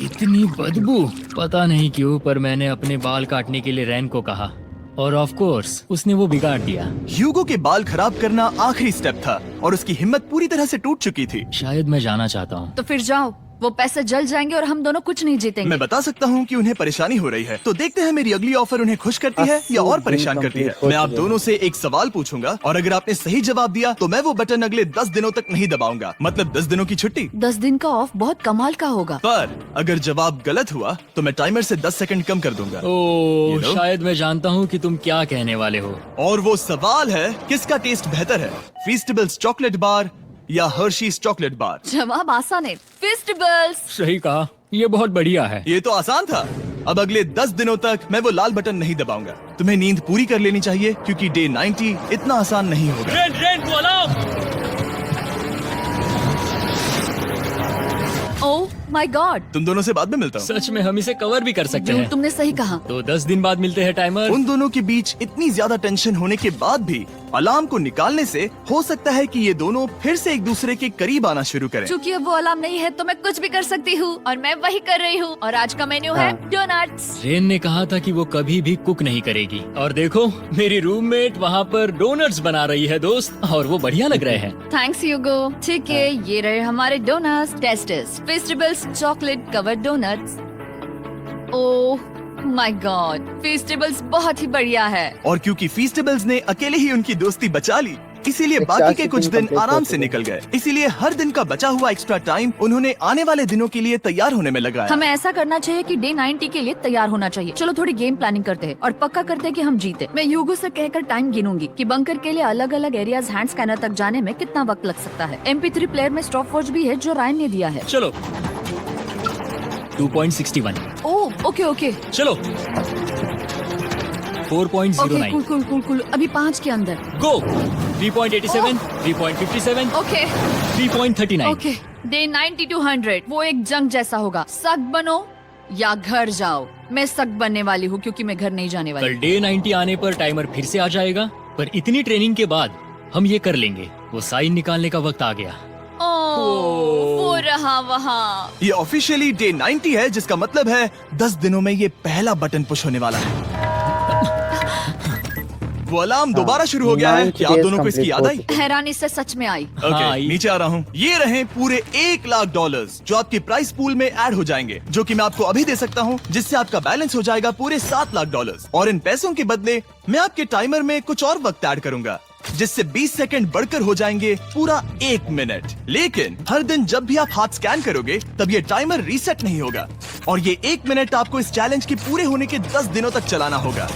D: इतनी बदबू। पता नहीं क्यों, पर मैंने अपने बाल काटने के लिए रैन को कहा और ऑफ कोर्स उसने वो बिगाड़ दिया।
B: ह्यूगो के बाल खराब करना आखिरी स्टेप था और उसकी हिम्मत पूरी तरह से टूट चुकी थी।
D: शायद मैं जाना चाहता हूँ।
C: तो फिर जाओ, वो पैसे जल जाएंगे और हम दोनों कुछ नहीं जीतेंगे।
B: मैं बता सकता हूँ कि उन्हें परेशानी हो रही है, तो देखते हैं मेरी अगली ऑफर उन्हें खुश करती है या और परेशान करती है। मैं आप दोनों से एक सवाल पूछूंगा और अगर आपने सही जवाब दिया तो मैं वो बटन अगले 10 दिनों तक नहीं दबाऊंगा, मतलब 10 दिनों की छुट्टी।
C: 10 दिन का ऑफ बहुत कमाल का होगा।
B: पर अगर जवाब गलत हुआ तो मैं टाइमर से 10 सेकंड कम कर दूंगा।
D: ओह,
B: You know?
D: शायद मैं जानता हूँ कि तुम क्या कहने वाले हो।
B: और वो सवाल है, किसका टेस्ट बेहतर है, फीस्टेबल्स चॉकलेट बार या हर्शीज चॉकलेट बार?
C: जवाब आसान है, फेस्टिवल्स।
D: सही कहा, ये बहुत बढ़िया है।
B: ये तो आसान था। अब अगले 10 दिनों तक मैं वो लाल बटन नहीं दबाऊंगा। तुम्हें नींद पूरी कर लेनी चाहिए क्योंकि डे 90 इतना आसान नहीं होगा।
D: रेन को अलार्म।
C: ओह माय गॉड,
B: तुम दोनों से बाद में मिलता हूँ।
D: सच में हम इसे कवर भी कर सकते हैं।
C: तुमने सही कहा।
D: तो 10 दिन बाद मिलते हैं टाइमर।
B: उन दोनों के बीच इतनी ज्यादा टेंशन होने के बाद भी अलार्म को निकालने से हो सकता है कि ये दोनों फिर से एक दूसरे के करीब आना शुरू करें।
C: चूंकि अब वो अलार्म नहीं है तो मैं कुछ भी कर सकती हूँ और मैं वही कर रही हूँ। और आज का मेन्यू है डोनट्स।
D: रेन ने कहा था कि वो कभी भी कुक नहीं करेगी और देखो मेरी रूममेट वहाँ पर डोनट्स बना रही है दोस्त, और वो बढ़िया लग रहे हैं।
C: Thanks Hugo. ठीक है, ये रहे हमारे donuts. Tasters festivals chocolate covered donuts. Oh my God, festivals बहुत ही बढ़िया है।
B: और क्योंकि फेस्टिवल्स ने अकेले ही उनकी दोस्ती बचा ली, इसीलिए बाकी के कुछ दिन आराम से निकल गए। इसीलिए हर दिन का बचा हुआ एक्स्ट्रा टाइम उन्होंने आने वाले दिनों के लिए तैयार होने में लगाया।
C: हमें ऐसा करना चाहिए कि डे 90 के लिए तैयार होना चाहिए। चलो थोड़ी गेम प्लानिंग करते हैं और पक्का करते हैं कि हम जीते। मैं यूगो से कहकर टाइम गिनूंगी कि बंकर के लिए अलग अलग एरियाज हैंड स्कैनर तक जाने में कितना वक्त लग सकता है। MP3 प्लेयर में स्टॉप वॉच भी है जो रायन ने दिया है।
D: चलो 2.61।
C: ओह ओके ओके
D: चलो 4.09।
C: Cool cool cool cool. अभी 5 के अंदर।
D: गो 3.87, 3.57,
C: ओके
D: 3.39।
C: ओके। डे 90 to 100 वो एक जंग जैसा होगा। सख्त बनो या घर जाओ। मैं सख्त बनने वाली हूँ क्योंकि मैं घर नहीं जाने वाली।
D: कल डे 90 आने पर टाइमर फिर से आ जाएगा, पर इतनी ट्रेनिंग के बाद हम ये कर लेंगे। वो साइन निकालने का वक्त आ गया।
C: वो रहा वहाँ।
B: ये ऑफिशियली डे 90 है, जिसका मतलब है 10 दिनों में ये पहला बटन पुश होने वाला है। वो अलार्म दोबारा शुरू हो गया है। क्या आप दोनों को इसकी याद आई?
C: हैरानी से सच में आई।
B: ओके, नीचे आ रहा हूँ। ये रहे पूरे $1,00,000 जो आपके प्राइस पूल में ऐड हो जाएंगे, जो कि मैं आपको अभी दे सकता हूँ, जिससे आपका बैलेंस हो जाएगा पूरे $7,00,000। और इन पैसों के बदले मैं आपके टाइमर में कुछ और वक्त ऐड करूंगा, जिससे 20 सेकंड बढ़कर हो जाएंगे पूरा 1 मिनट। लेकिन हर दिन जब भी आप हाथ स्कैन करोगे तब ये टाइमर रीसेट नहीं होगा, और ये 1 मिनट आपको इस चैलेंज के पूरे होने के 10 दिनों तक चलाना होगा।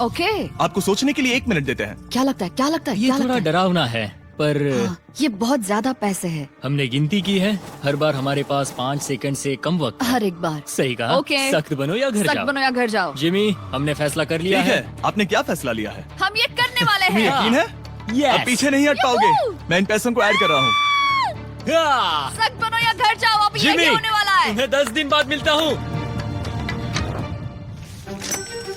C: ओके।
B: आपको सोचने के लिए 1 मिनट देते हैं।
C: क्या लगता है क्या लगता है
D: ये
C: क्या
D: थोड़ा
C: लगता है?
D: डरावना है, पर
C: हाँ, ये बहुत ज्यादा पैसे है।
D: हमने गिनती की है, हर बार हमारे पास 5 सेकंड से कम वक्त है।
C: हर एक बार।
D: सही कहा।
C: ओके।
D: सख्त बनो या घर
C: सख्त
D: जाओ।
C: बनो या घर जाओ।
D: जिमी, हमने फैसला कर लिया
B: ठीक
D: है।
B: है, आपने क्या फैसला लिया है?
C: हम ये करने वाले
B: तुम्हें
C: हैं।
B: यकीन है?
D: Yes.
B: अब पीछे नहीं हट पाओगे। मैं इन पैसों को ऐड कर रहा हूँ।
D: हाँ।
C: सख्त बनो या घर जाओ। अब
D: जिमी,
C: यही होने वाला है।
D: तुम्हें 10 दिन बाद मिलता हूँ।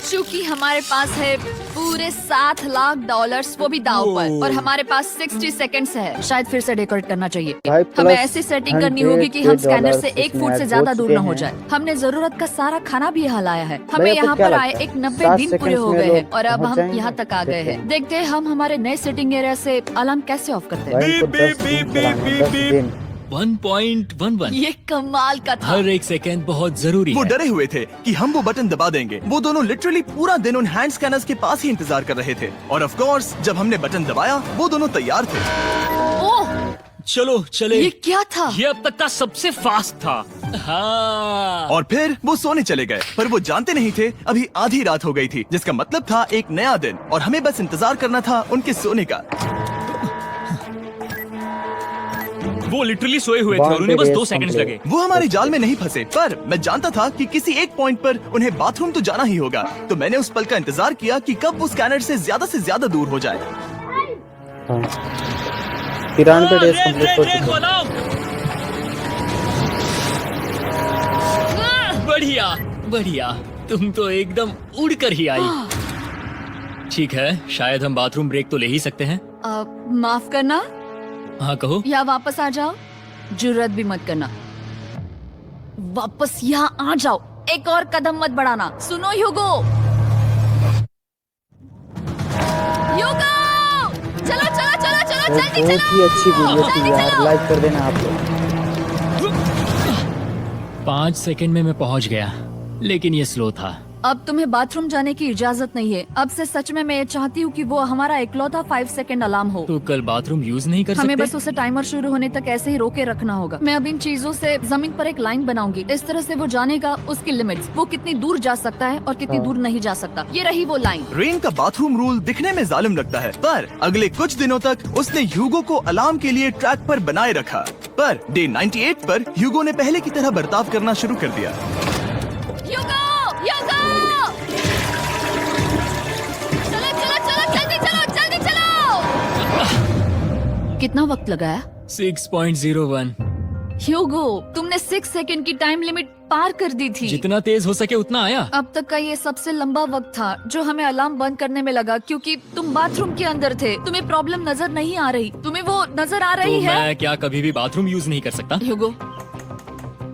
C: चूंकि हमारे पास है पूरे $7,00,000 वो भी दाव पर, और हमारे पास 60 सेकंड्स है। शायद फिर से डेकोरेट करना चाहिए।
A: भाई,
C: हमें
A: प्लस
C: ऐसी सेटिंग करनी होगी कि हम स्कैनर से 1 फुट से
A: इसमें
C: ज्यादा
A: ऐड
C: दूर
A: हो
C: न हो
A: चुके
C: जाए।
A: हैं।
C: हमने जरूरत का सारा खाना भी यहाँ लाया है। हमें
A: आपको
C: यहाँ
A: क्या
C: पर
A: लगता
C: आए
A: है?
C: एक 90
A: 7
C: दिन पूरे
A: सेकंड्स
C: हो
A: में
C: गए
A: लोग
C: हैं और अब
A: पहुंच
C: हम
A: जाएंगे?
C: यहाँ तक आ गए हैं। देखते हैं हम हमारे नए सेटिंग एरिया से अलार्म कैसे ऑफ करते हैं।
A: भाई, इनको 10 दिन चलाना है, 10 दिन।
D: 1.11।
C: ये कमाल का था।
D: हर एक सेकंड बहुत जरूरी
B: वो
D: है।
B: डरे हुए थे कि हम वो बटन दबा देंगे। वो दोनों लिटरली पूरा दिन उन हैंड स्कैनर्स के पास ही इंतजार कर रहे थे, और ऑफ कोर्स जब हमने बटन दबाया वो दोनों तैयार थे।
C: ओह,
D: चलो चले।
C: ये क्या था?
D: ये अब तक का सबसे फास्ट था। हाँ।
B: और फिर वो सोने चले गए, पर वो जानते नहीं थे अभी आधी रात हो गई थी, जिसका मतलब था एक नया दिन, और हमें बस इंतजार करना था उनके सोने का।
D: वो लिटरली सोए हुए थे और उन्हें बस 2 सेकंड्स लगे।
B: वो हमारे जाल में नहीं फंसे, पर मैं जानता था कि किसी एक पॉइंट पर उन्हें बाथरूम तो जाना ही होगा। तो मैंने उस पल का इंतजार किया कि कब वो स्कैनर से ज्यादा दूर हो जाए।
A: 93 डेज कंप्लीट हो चुके हैं।
D: बढ़िया बढ़िया, तुम तो एकदम उड़कर ही आई। ठीक है, शायद हम बाथरूम ब्रेक तो ले ही सकते हैं।
C: माफ करना
D: हाँ कहो।
C: या वापस आ जाओ। जुर्रत भी मत करना। वापस यहाँ आ जाओ। एक और कदम मत बढ़ाना। सुनो ह्यूगो। ह्यूगो, चलो चलो चलो चलो जल्दी
A: बहुत ही अच्छी वीडियो थी
C: जल्दी
A: यार,
C: चलो।
A: लाइक कर देना आप लोग।
D: 5 सेकंड में मैं पहुंच गया, लेकिन ये स्लो था।
C: अब तुम्हें बाथरूम जाने की इजाजत नहीं है। अब से सच में मैं ये चाहती हूँ कि वो हमारा इकलौता 5 सेकंड अलार्म हो।
D: तो कल बाथरूम यूज नहीं कर
C: हमें
D: सकते?
C: बस उसे टाइमर शुरू होने तक ऐसे ही रोके रखना होगा। मैं अब इन चीजों से जमीन पर एक लाइन बनाऊंगी। इस तरह से वो जानेगा उसकी लिमिट्स, वो कितनी दूर जा सकता है और कितनी दूर नहीं जा सकता। ये रही वो लाइन।
B: रेन का बाथरूम रूल दिखने में जालिम लगता है, पर अगले कुछ दिनों तक उसने ह्यूगो को अलार्म के लिए ट्रैक पर बनाए रखा। पर डे 98 पर ह्यूगो ने पहले की तरह बर्ताव करना शुरू कर दिया।
C: ह्यूगो, ह्यूगो! चलो चलो चलो जल्दी चलो जल्दी चलो। कितना वक्त लगाया?
D: 6.01।
C: ह्यूगो, तुमने 6 सेकंड की टाइम लिमिट पार कर दी थी।
D: जितना तेज हो सके उतना आया।
C: अब तक का ये सबसे लंबा वक्त था जो हमें अलार्म बंद करने में लगा, क्योंकि तुम बाथरूम के अंदर थे। तुम्हें प्रॉब्लम नजर नहीं आ रही, तुम्हें वो नजर आ रही
D: तो
C: है?
D: मैं क्या कभी भी बाथरूम यूज नहीं कर सकता?
C: ह्यूगो,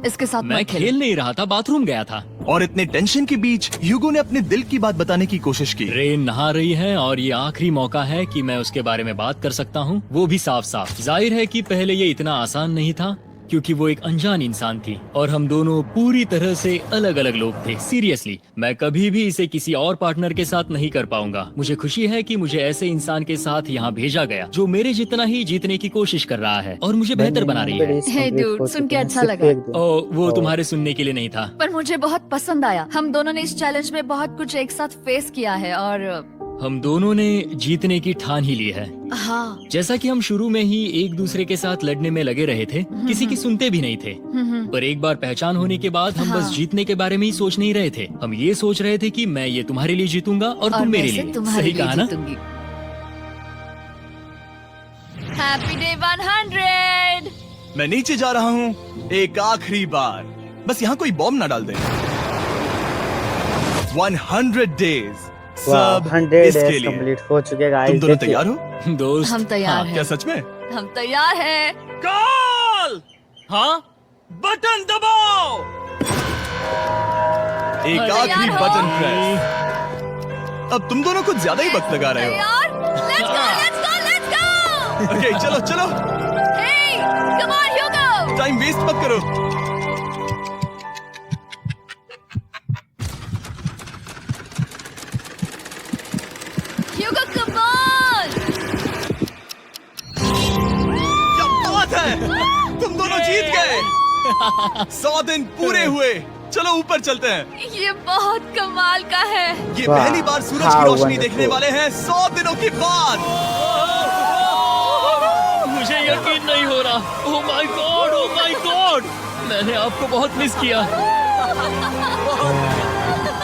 C: इसके साथ
D: मैं
C: मत खेल।
D: खेल नहीं रहा था, बाथरूम गया था।
B: और इतने टेंशन के बीच ह्यूगो ने अपने दिल की बात बताने की कोशिश की।
D: रेन नहा रही है और ये आखिरी मौका है कि मैं उसके बारे में बात कर सकता हूँ, वो भी साफ साफ। जाहिर है कि पहले ये इतना आसान नहीं था, क्योंकि वो एक अनजान इंसान थी और हम दोनों पूरी तरह से अलग अलग लोग थे। सीरियसली, मैं कभी भी इसे किसी और पार्टनर के साथ नहीं कर पाऊंगा। मुझे खुशी है कि मुझे ऐसे इंसान के साथ यहाँ भेजा गया जो मेरे जितना ही जीतने की कोशिश कर रहा है और मुझे बेहतर बना रही है।
C: हे dude, सुन के अच्छा लगा।
D: ओ, वो तुम्हारे सुनने के लिए नहीं था।
C: पर मुझे बहुत पसंद आया। हम दोनों ने इस चैलेंज में बहुत कुछ एक साथ फेस किया है और
D: हम दोनों ने जीतने की ठान ही ली है।
C: हाँ।
D: जैसा कि हम शुरू में ही एक दूसरे के साथ लड़ने में लगे रहे थे, किसी की सुनते भी नहीं थे। पर एक बार पहचान होने के बाद हम बस जीतने के बारे में ही सोच नहीं रहे थे। हम ये सोच रहे थे कि मैं ये तुम्हारे लिए जीतूंगा और तुम मेरे लिए। सही कहा ना?
C: Happy day 100।
B: मैं नीचे जा रहा हूँ एक आखिरी बार, बस यहाँ कोई बॉम्ब ना डाल दे। 100 डेज सब
A: 100
B: इसके
A: डेज
B: लिए।
A: कंप्लीट हो चुके हैं guys।
B: तुम दोनों
A: देखिए।
B: तैयार हो?
D: दोस्त,
C: हम तैयार
D: हाँ,
C: हैं।
B: क्या सच में?
C: हम तैयार हैं।
B: कॉल!
D: हाँ,
B: बटन दबाओ। एक
C: तैयार
B: आखिरी
C: हो?
B: Button press. अब तुम दोनों कुछ ज्यादा ही वक्त लगा रहे हो।
C: तैयार? Let's go, let's go, let's go!
B: Okay, चलो चलो,
C: Hey, come on, Hugo!
B: Time waste मत करो।
C: Hugo, come on!
B: क्या बात है, तुम दोनों जीत गए। 100 दिन पूरे हुए। चलो ऊपर चलते हैं।
C: ये बहुत कमाल का है।
B: ये
A: वाह,
B: पहली बार सूरज
A: how
B: की रोशनी
A: wonderful।
B: देखने वाले हैं 100 दिनों के बाद।
D: मुझे यकीन नहीं हो रहा। ओह my God, oh my God, मैंने आपको बहुत मिस किया।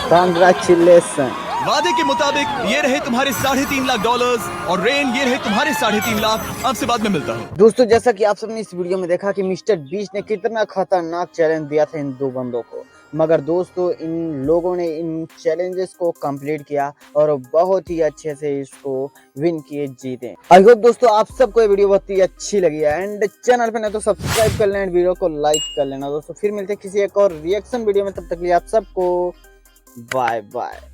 A: Congratulations।
B: वादे के मुताबिक ये रहे तुम्हारे $3.5 लाख और रेन ये रहे तुम्हारे 3.5 लाख। आपसे बाद में मिलता हूँ।
A: दोस्तों, जैसा कि आप सबने इस वीडियो में देखा कि मिस्टर बीस्ट ने कितना खतरनाक चैलेंज दिया था इन दो बंदों को, मगर दोस्तों इन लोगों ने इन चैलेंजेस को कंप्लीट किया और बहुत ही अच्छे से इसको विन किए, जीते। आई होप दोस्तों आप सबको ये वीडियो बहुत ही अच्छी लगी है एंड चैनल पे ना तो सब्सक्राइब कर लेना, वीडियो को लाइक कर लेना। दोस्तों फिर मिलते हैं किसी एक और रिएक्शन वीडियो में, तब तक के लिए आप सबको बाय बाय।